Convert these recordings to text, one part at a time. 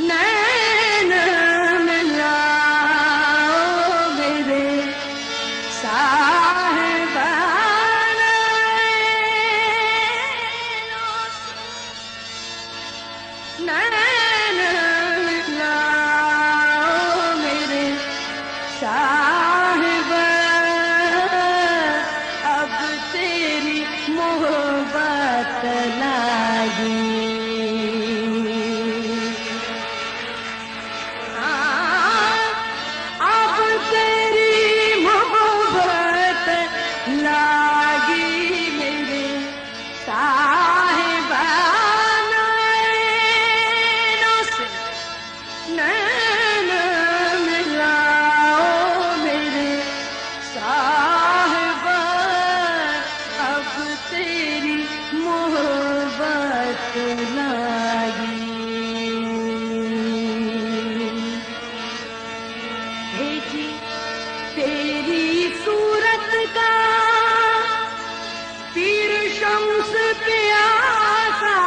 नैन मिलाओ मेरे साहिबान, नैन मिलाओ मेरे साहिबान, अब तेरी मोहब्बत लागी। तेरी सूरत का पीर शम्स प्यासा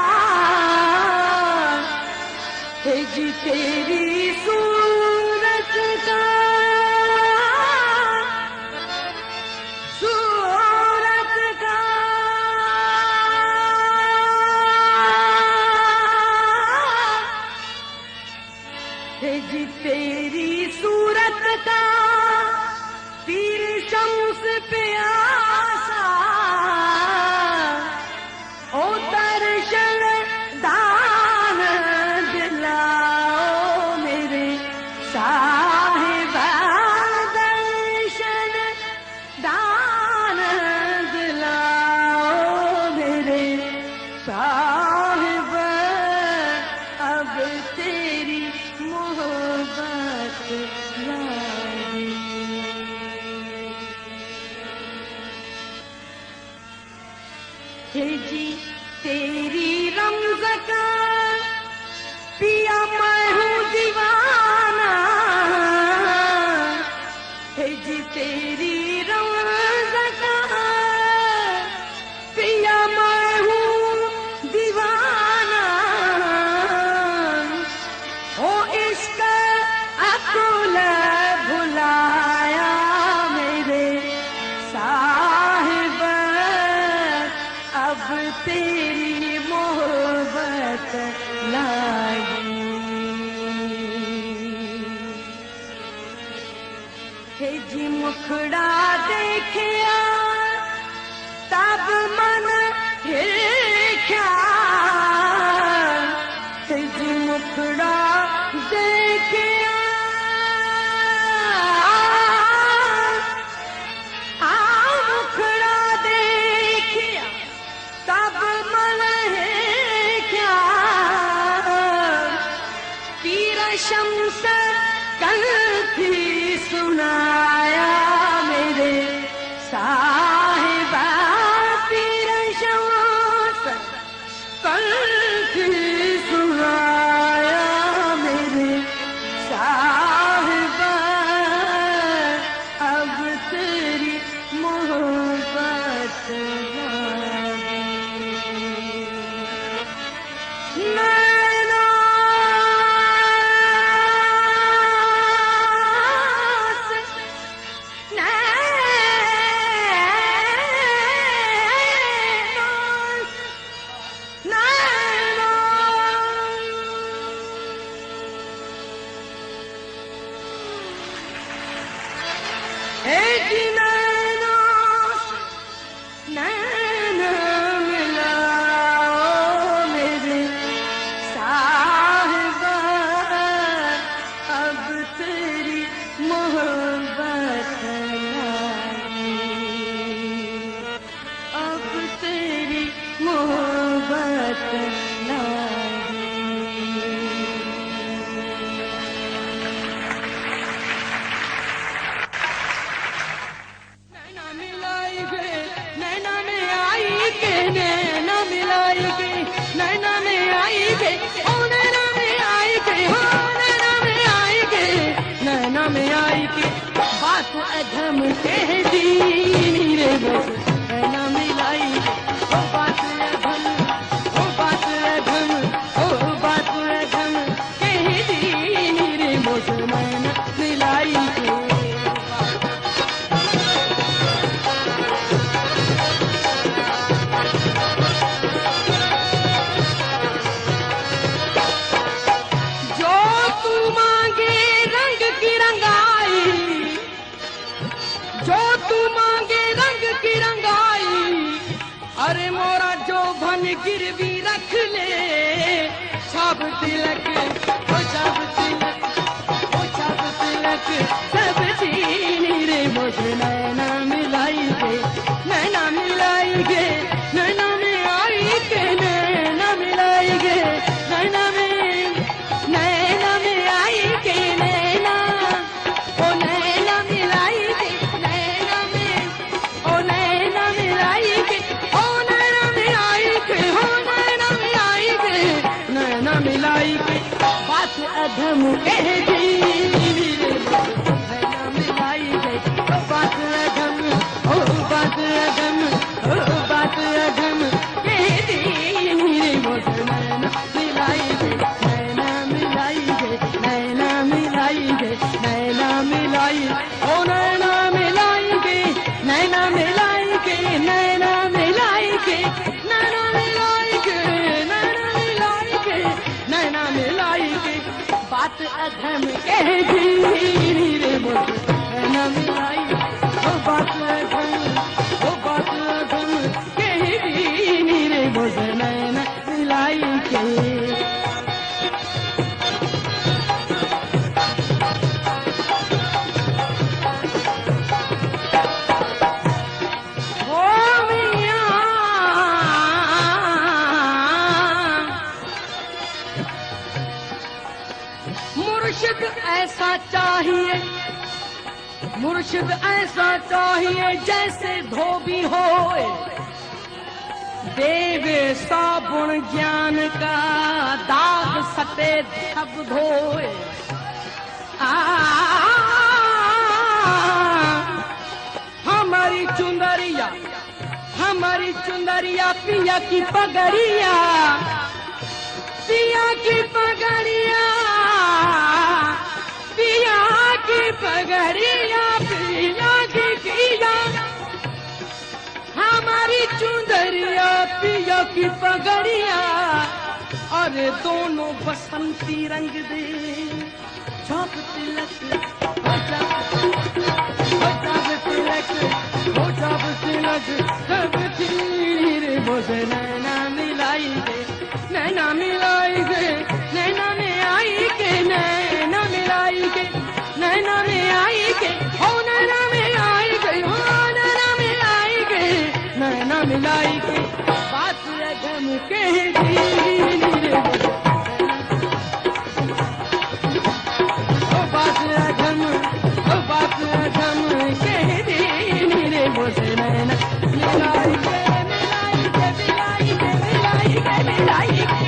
है जी, तेरी सूरत का, सूरत का है जी, तेरी सूरत का पीर शम्स प्यासा, ओ दर्शन दान दिलाओ मेरे साहिबा, दर्शन दान दिलाओ मेरे साहिबा, अब तेरी मोहब्बत लागी। हे जी तेरी रमज़ का पिया मैं हूँ दीवाना, हे जी तेरी रमज़ का पिया मैं हूँ दीवाना, हो इश्क़ अकुल भुलाया मेरे साहिब, अब तेरी मोहब्बत लागी। हे जी मुखड़ा देखिया तब मन हिरख्या, हे जी मुखड़ा देखिया तब मन है क्या, पीर शम्स कल भी सुनाया मेरे साहिबा, पीर शम्स कल भी सुनाया मेरे साहिबा, अब तेरी मोहब्बत अधम कह दी रे बस न मिलाई, ओ बात अधम, ओ बात अधम, ओ बात अधम कह दी गिरवी रख ले छाप तिलक ओ छाप तिलक ओ छाप तिलक सब छीनी रे मुझे नैना मिलाई गे नैना मिलाई गे नैना में आई के नैना मिलाई गे नैना में आई के नैना ओ नैना मिलाई के नैना में ओ नैना मिलाई के ओ नैना मिलाई के हो नैना मिलाई के नैना मिलाई के बात अधम कह दी नैना मिलाई के बात अधम ओ बात अधम ओ बात अधम कह दी मुझे नैना मिलाई के नैना मिलाई के नैना मिलाई के नैना मिलाई ओ नैना मिलाई के नैना मिलाई के नैना मिलाई के नैना मिलाई के नैना मिलाई के नैना मिलाई के बात अधम कह दी रे मुझे नैना मिलाई ओ बात अधम कह दी रे मुझे नैना मिलाई के मुर्शिद ऐसा चाहिए मुर्शिद ऐसा चाहिए जैसे धोबी होए देवे साबुन ज्ञान का दाग सफेद सब धोए हमारी चुंदरिया पिया की पगड़िया पिया की पगड़िया पिया की पगड़िया पिया की पिया हमारी चुंदरिया पिया की पगड़िया अरे दोनों बसंती रंग दे छाप तिलक सब तीर मुझे नैना मिलाई गे नैना मिलाई गे नैना में आई के नैना मिलाई गे नैना में आई के हो नैना में आई गे हो नैना में आई गे नैना मिलाई के बात अधम कह दी रे ओ बात अधम कह दी रे मुझे नैना मिलाई के मिलाई के मिलाई के मिलाई के मिलाई के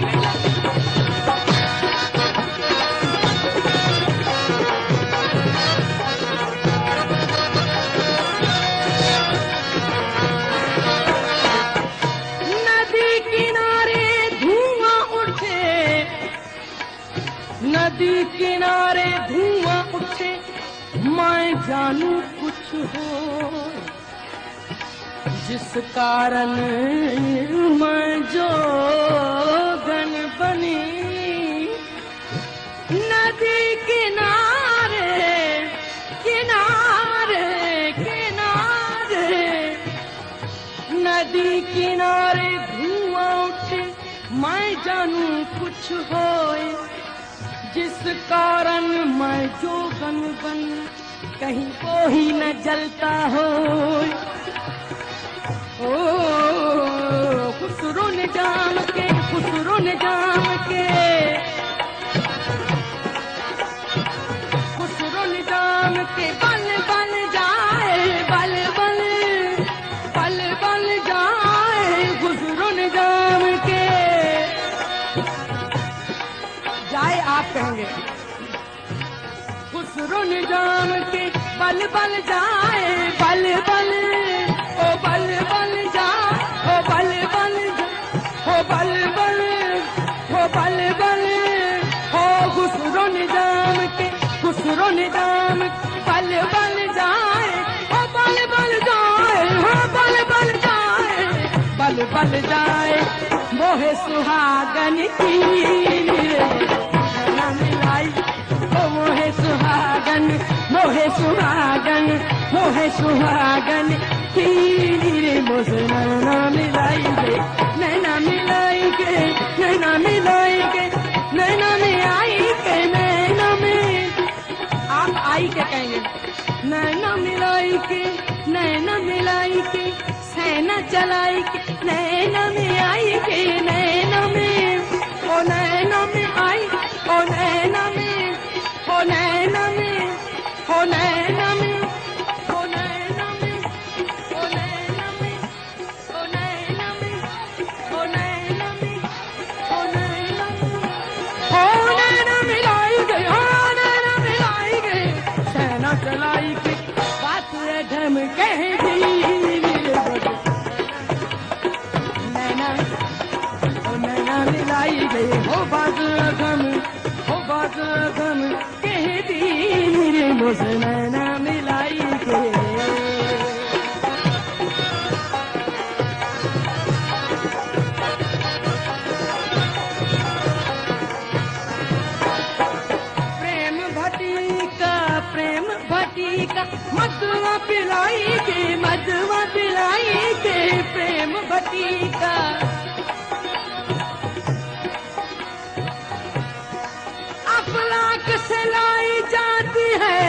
नदी किनारे धुआं उठे मैं जानू कुछ हो जिस कारण मैं जोगन बनी नदी किनारे किनारे किनारे नदी किनारे धुआं उठे मैं जानू कुछ होए जिस कारण मैं जोगन बन कहीं को ही न जलता हो ओ खुसरो ने जाम के खुसरो ने जाम के खुसरो ने जाम के बल बल जाए बल बल बल बल जाए खुसरो ने जाम के जाए आप कहेंगे खुसरो ने जाम के बल बल जाए बल बल ओ बल बल जाए ओ बल बल ओ बल बल ओ बल बल ओ खुसरो ने जाम के खुसरो ने जाम बल बल जाए ओ बल बल जाए ओ बल बल जाए बल बल जाए मोहे सुहागन की नैना मिलाई ओ मोहे सुहागन मोहे सुहागन मोहे सुहागन की रे मुझे नैना मिलाई गे नैना मिलाई के नैना मिलाई के, नैना में आई के, नैना में आप आई के कहेंगे, नैना मिलाई के, नैना मिलाई के, सैना चलाई के, नैना में आई के, नैना में, ओ नैना में आई, ओ नैना में, ओ नैना में, ओ नैना में, ओ नैना में, ओ नैना में, ओ नैना में, ओ नैना में, ओ नैना में, ओ नैना मिलाई गई, ओ नैना मिलाई गई, सैना चलाई के, बात ढम कह दी, नैना, ओ नैना मिलाई गई, हो बात गम कह दी मेरे मुझसे नैना मिलाई के। प्रेम भटी का मधुआ पिलाई के, मधुआ पिलाई के, प्रेम भटी का अफलाक से लाई जाती है,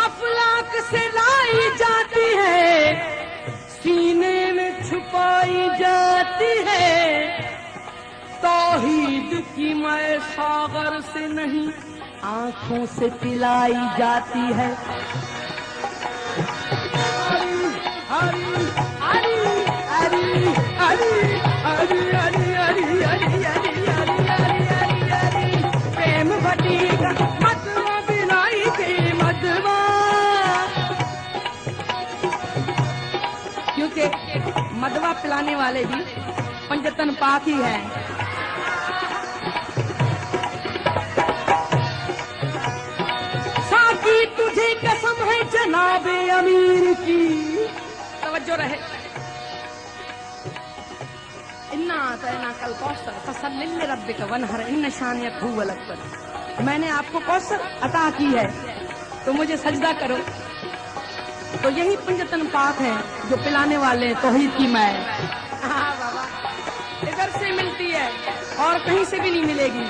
अफलाक से लाई जाती है, सीने में छुपाई जाती है, तौहीद की मैं सागर से नहीं आंखों से पिलाई जाती है। हरी हरी हरी हरी हरी हरी हरी हरी हरी हरी प्रेम भटी का मधुआ पिलाई के, मधुआ, क्योंकि मधुआ पिलाने वाले भी पंजतन पाक ही है। साकी तुझे कसम है जनाबे अमीर की, तवज्जो रहे, इन्ना आतैना कल कौसर फसल्लिल लिरब्बिका वनहर इन्न शानियक हुवल अब्तर। मैंने आपको कौसर अता की है तो मुझे सजदा करो। तो यही पंजतन पाक है जो पिलाने वाले तौहीद की मैं। हाँ बाबा, इधर से मिलती है और कहीं से भी नहीं मिलेगी,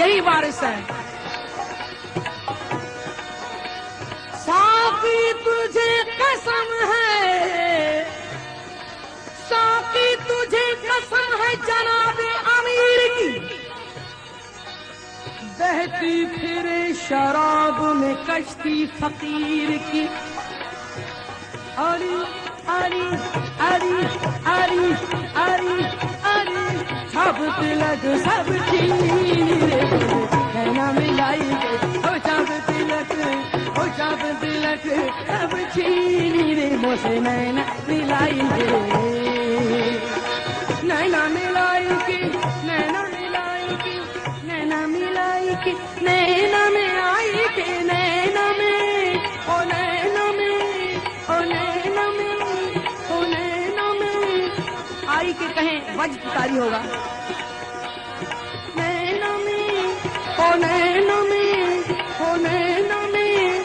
यही वारिस है। साकी तुझे कसम है, साकी तुझे कसम है जनाबे अमीर की, बहती फिरे शराब में कश्ती फकीर की। अरी अरी अरी अरी अरी अरी सब तिलक सब चीनी रे, नैना मिलाई के, ओ सब तिलक, ओ सब तिलक सब चीनी रे, मुझसे नैना मिलाई के, नैना मिलाई के, नैना मिलाई के, नैना मिलाई के, नैना में आई के, नैना में, ओ नैना में, ओ नैना में, ओ नैना में आई के कहें वज तारी होगा, नैना में, ओ नैना में, ओ नैना में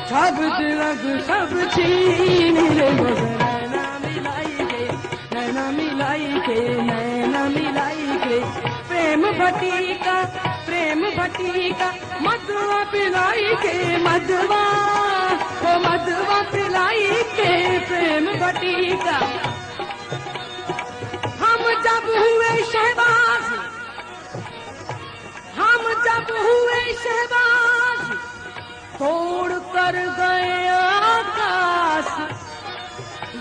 सब तिलक सब छीन ले, नैना मिलाई के, नैना मिलाई के, नैना मिलाई के, प्रेम भटी का, प्रेम भटी का मधुआ पिलाई के, मधुआ, ओ मधुआ पिलाई के, प्रेम भटी का। हम जब हुए शहबाज, हम जब हुए शहबाज, तोड़ कर गए आकाश,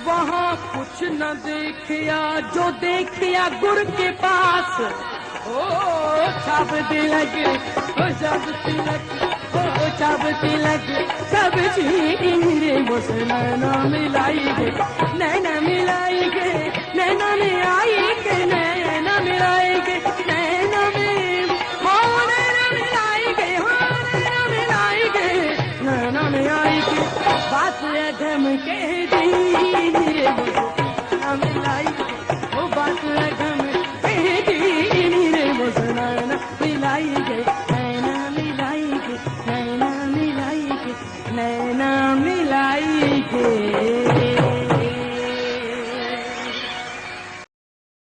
वहाँ कुछ न देखिया जो देखिया गुर के पास। ओ सब तिलक, ओ सब तिलक, ओ सब तिलक सब छीन रे, मुझसे नैना मिलाई के, नैना मिलाई के, नैना में आई के, नैना मिलाई के, नैना में, हो नैना मिलाई के, हो नैना मिलाई के, नैना में आई के, बात ढम कह दी रे, मुझसे नैना मिलाई